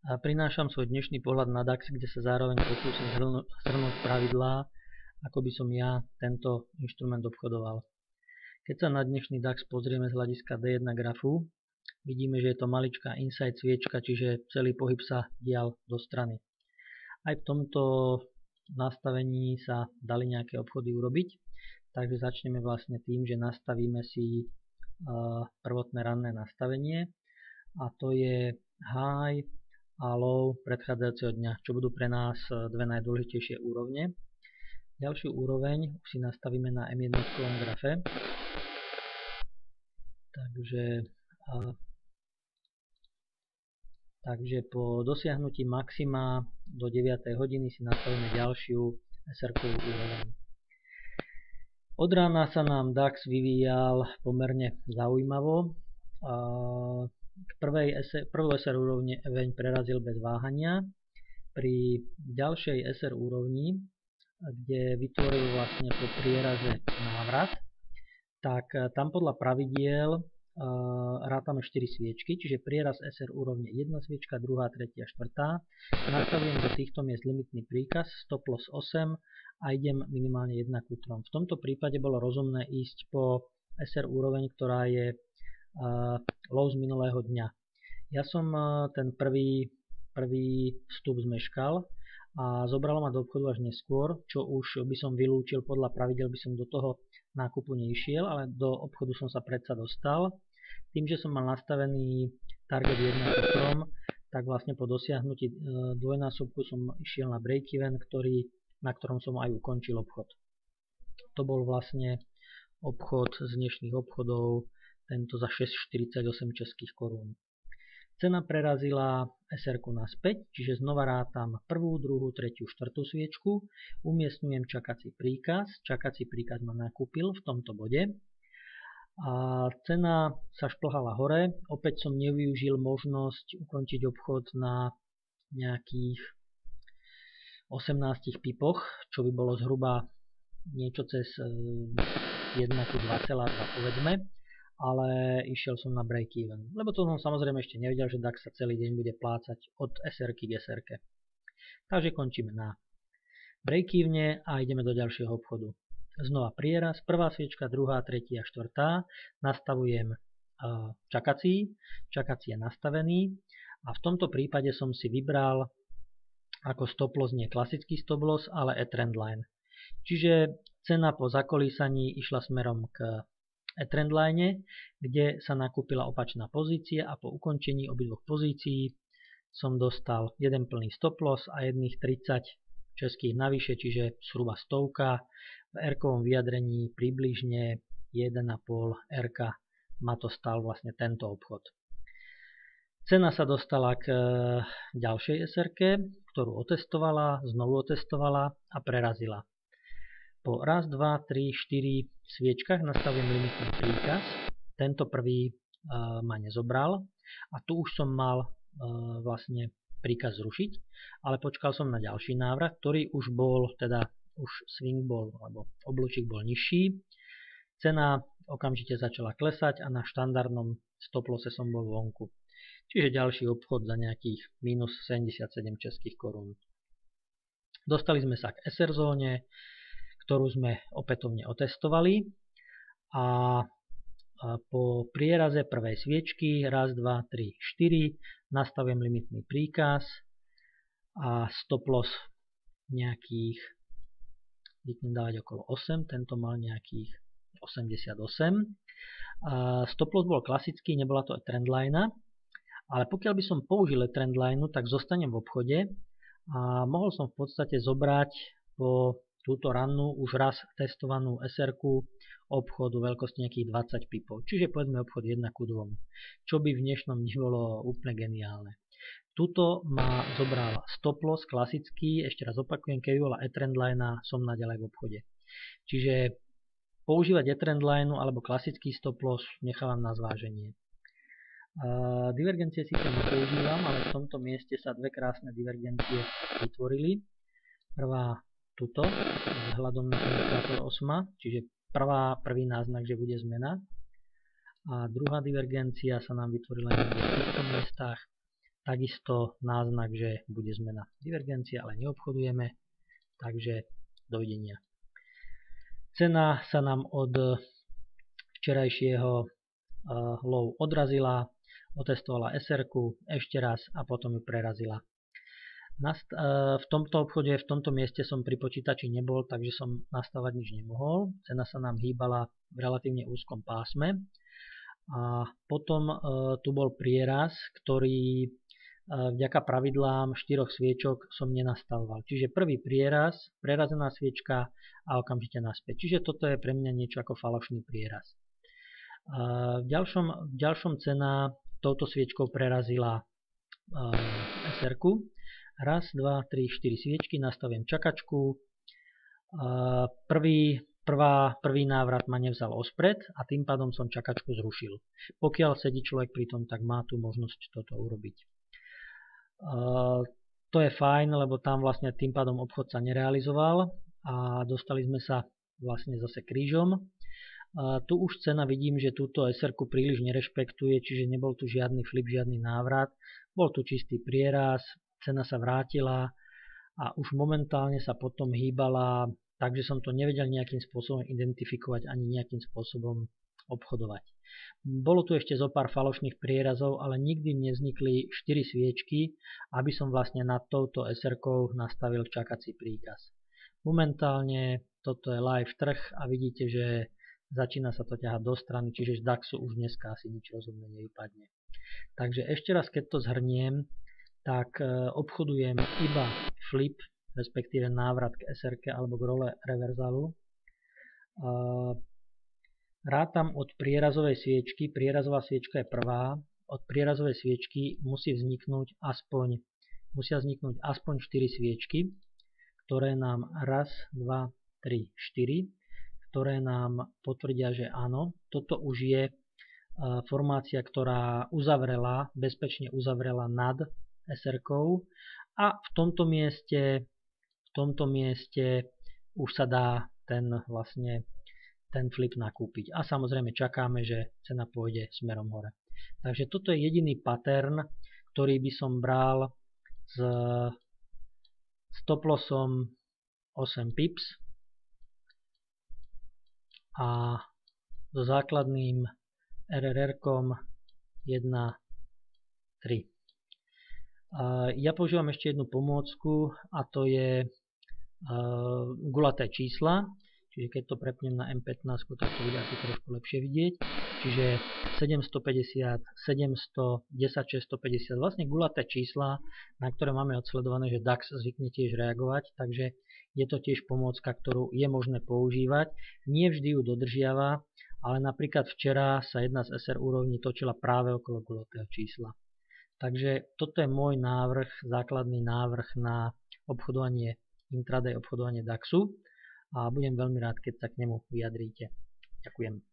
A prinášam svoj dnešný pohľad na DAX, kde sa zároveň pokúsim zhrnúť pravidlá, ako by som ja tento inštrument obchodoval. Keď sa na dnešný DAX pozrieme z hľadiska D1 grafu, vidíme, že je to maličká inside sviečka, čiže celý pohyb sa dial do strany. Aj v tomto nastavení sa dali nejaké obchody urobiť, takže začneme vlastne tým, že nastavíme si prvotné ranné nastavenie a to je high a low predchádzajúceho dňa, čo budú pre nás dve najdôležitejšie úrovne. Ďalšiu úroveň si nastavíme na M1 grafe. Takže po dosiahnutí maxima do 9. hodiny si nastavíme ďalšiu SR-kovú úroveň. Od rána sa nám DAX vyvíjal pomerne zaujímavo. Prvú SR úroveň prerazil bez váhania. Pri ďalšej SR úrovni, kde vytvoril vlastne po prieraze návrat, tak tam podľa pravidiel rátame 4 sviečky, čiže prieraz SR úrovne 1 sviečka, 2, 3 a 4. Nastavujem do týchto miest limitný príkaz, stop loss 8 a idem minimálne 1 ku 3. V tomto prípade bolo rozumné ísť po SR úroveň, ktorá je low z minulého dňa. Ja som ten prvý vstup zmeškal a zobralo ma do obchodu až neskôr, čo už by som vylúčil podľa pravidel, by som do toho nákupu nešiel, ale do obchodu som sa predsa dostal. Tým, že som mal nastavený target 1 ku 3, tak vlastne po dosiahnutí dvojnásobku som išiel na break-even, na ktorom som aj ukončil obchod. To bol vlastne obchod z dnešných obchodov, tento za 6,48 českých korún. Cena prerazila SR-ku naspäť, čiže znova rátam prvú, druhú, tretiu, štvrtú sviečku, umiestňujem čakací príkaz, čakací príkaz ma nakúpil v tomto bode a cena sa šplhala hore, opäť som nevyužil možnosť ukončiť obchod na nejakých 18 pipoch, čo by bolo zhruba niečo cez 1 ku 2,2 povedzme, ale išiel som na break-even, lebo to som samozrejme ešte nevedel, že DAX sa celý deň bude plácať od SR-ky k SR-ke. Takže končíme na break-evene a ideme do ďalšieho obchodu. Znova prieraz, prvá sviečka, druhá, tretia a štvrtá, nastavujem čakací je nastavený a v tomto prípade som si vybral ako stop loss nie klasický stop loss, ale trendline. Čiže cena po zakolísaní išla smerom k trendline, kde sa nakúpila opačná pozícia a po ukončení obidvoch pozícií som dostal jeden plný stop loss a jedných 30 českých navyše, čiže zhruba 100. V R-kovom vyjadrení približne 1,5 R ma to stal vlastne tento obchod. Cena sa dostala k ďalšej SR-ke, ktorú znovu otestovala a prerazila. Po raz, 2, 3, 4 sviečkach nastavujem limitný príkaz. Tento prvý ma nezobral a tu už som mal vlastne príkaz zrušiť, ale počkal som na ďalší návrat, ktorý už bol, už swing bol, alebo oblúčik bol nižší. Cena okamžite začala klesať a na štandardnom stop losse som bol vonku. Čiže ďalší obchod za nejakých minus 77 českých korún. Dostali sme sa k SR zóne, ktorú sme opätovne otestovali a po prieraze prvej sviečky, raz, 2, 3, 4, nastavujem limitný príkaz a stop loss nejakých, zvyknem dávať okolo 8, tento mal nejakých 88. Stop loss bol klasický, nebola to trendline, ale pokiaľ by som použil trendline, tak zostanem v obchode a mohol som v podstate zobrať po túto rannú už raz testovanú SR-ku obchodu veľkosti nejakých 20 pipov, čiže povedzme obchod 1 ku 2, čo by v dnešnom dni bolo úplne geniálne. Tuto ma zobral stop loss klasický, ešte raz opakujem, keď bola trendline, som naďalej v obchode. Čiže používať trendline alebo klasický stop loss nechávam na zváženie. Divergencie síce nepoužívam, ale v tomto mieste sa dve krásne divergencie vytvorili. Prvá tuto, vzhľadom na indikátor osma, čiže prvý náznak, že bude zmena. A druhá divergencia sa nám vytvorila v týchto miestach. takisto náznak, že bude zmena divergencie, ale neobchodujeme, takže dovidenia. Cena sa nám od včerajšieho low odrazila, otestovala SR-ku ešte raz a potom ju prerazila. V tomto obchode, v tomto mieste som pri počítači nebol, takže som nastavať nič nemohol. Cena sa nám hýbala v relatívne úzkom pásme. A potom tu bol prieraz, ktorý vďaka pravidlám 4 sviečok som nenastavoval. Čiže prvý prieraz, prerazená sviečka a okamžite naspäť. Čiže toto je pre mňa niečo ako falošný prieraz. V ďalšom cena touto sviečkou prerazila SR-ku. Raz, 2, 3, 4 sviečky, nastavím čakačku. Prvý návrat ma nevzal ospred a tým pádom som čakačku zrušil. Pokiaľ sedí človek pri tom, tak má tu možnosť toto urobiť. To je fajn, lebo tam vlastne tým pádom obchod sa nerealizoval a dostali sme sa vlastne zase krížom. Tu už cena vidím, že túto SR-ku príliš nerešpektuje, čiže nebol tu žiadny flip, žiadny návrat. Bol tu čistý prieraz, cena sa vrátila a už momentálne sa potom hýbala, takže som to nevedel nejakým spôsobom identifikovať ani nejakým spôsobom obchodovať. Bolo tu ešte zo pár falošných prierazov, ale nikdy nevznikli 4 sviečky, aby som vlastne nad touto SR-kou nastavil čakací príkaz. Momentálne toto je live trh a vidíte, že začína sa to ťahať do strany, čiže z DAXu už dneska asi nič rozumne nevypadne. Takže ešte raz, keď to zhrniem, tak obchodujem iba flip, respektíve návrat k SR-ke alebo k role reverzalu. Rátam od prierazovej sviečky, prierazová sviečka je prvá, od prierazovej sviečky musia vzniknúť aspoň 4 sviečky, ktoré nám raz, 2, 3, 4, ktoré nám potvrdia, že áno, toto už je formácia, ktorá bezpečne uzavrela nad SR-kou a v tomto mieste už sa dá ten flip nakúpiť. A samozrejme čakáme, že cena pôjde smerom hore. Takže toto je jediný pattern, ktorý by som bral s stop lossom 8 pips a so základným RRR-kom 1, 3. Ja používam ešte jednu pomôcku a to je gulaté čísla. Čiže keď to prepnem na M15, tak to bude asi trošku lepšie vidieť. Čiže 750, 700, 10, 650, vlastne gulaté čísla, na ktoré máme odsledované, že DAX zvykne tiež reagovať, takže je to tiež pomôcka, ktorú je možné používať. Nie vždy ju dodržiava, ale napríklad včera sa jedna z SR úrovní točila práve okolo gulatého čísla. Takže toto je môj základný návrh na obchodovanie intraday, obchodovanie DAXu. A budem veľmi rád, keď sa k nemu vyjadríte. Ďakujem.